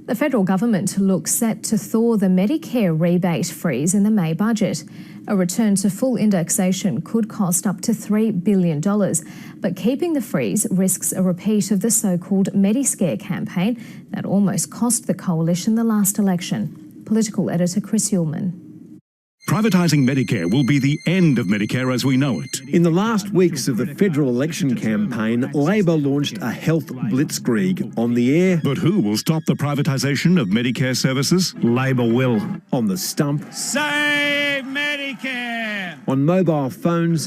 The federal government looks set to thaw the Medicare rebate freeze in the May budget. A return to full indexation could cost up to $3 billion, but keeping the freeze risks a repeat of the so-called Medicare campaign that almost cost the coalition the last election. Political editor Chris Uhlmann. Privatising Medicare will be the end of Medicare as we know it. In the last weeks of the federal election campaign, Labor launched a health blitzkrieg on the air. But who will stop the privatisation of Medicare services? Labor will. On the stump. Save Medicare! On mobile phones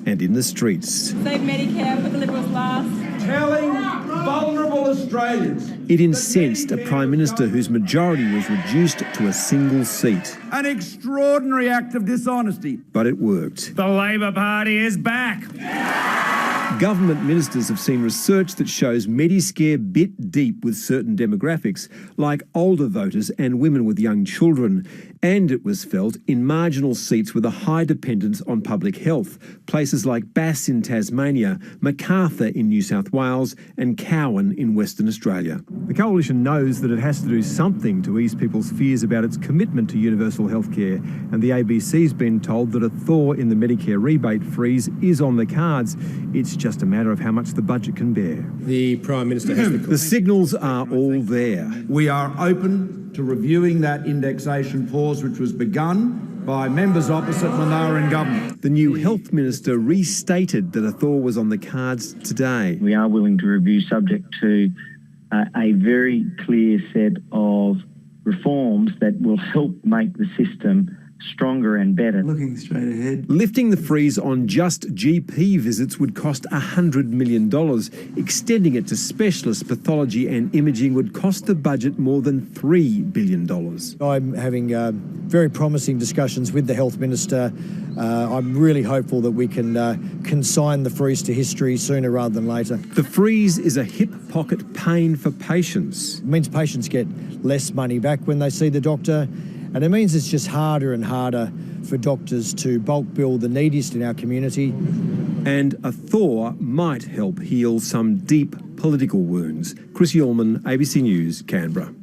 and in the streets. Save Medicare, put the Liberals last. Telling vulnerable Australians. It incensed a Prime Minister whose majority was reduced to a single seat. An extraordinary act of dishonesty. But it worked. The Labor Party is back. Government ministers have seen research that shows Medicare bit deep with certain demographics, like older voters and women with young children. And it was felt in marginal seats with a high dependence on public health, places like Bass in Tasmania, Macarthur in New South Wales and Cowan in Western Australia. The Coalition knows that it has to do something to ease people's fears about its commitment to universal health care, and the ABC's been told that a thaw in the Medicare rebate freeze is on the cards. It's just a matter of how much the budget can bear. The Prime Minister has the signals are all there. We are open to reviewing that indexation pause which was begun by members opposite when they were in government. The new Health Minister restated that a thaw was on the cards today. We are willing to review subject to a very clear set of reforms that will help make the system stronger and better. Looking straight ahead. Lifting the freeze on just GP visits would cost $100 million. Extending it to specialist pathology and imaging would cost the budget more than $3 billion. I'm having very promising discussions with the Health Minister. I'm really hopeful that we can consign the freeze to history sooner rather than later. The freeze is a hip pocket pain for patients. It means patients get less money back when they see the doctor. And it means it's just harder and harder for doctors to bulk bill the neediest in our community. And a thaw might help heal some deep political wounds. Chris Uhlmann, ABC News, Canberra.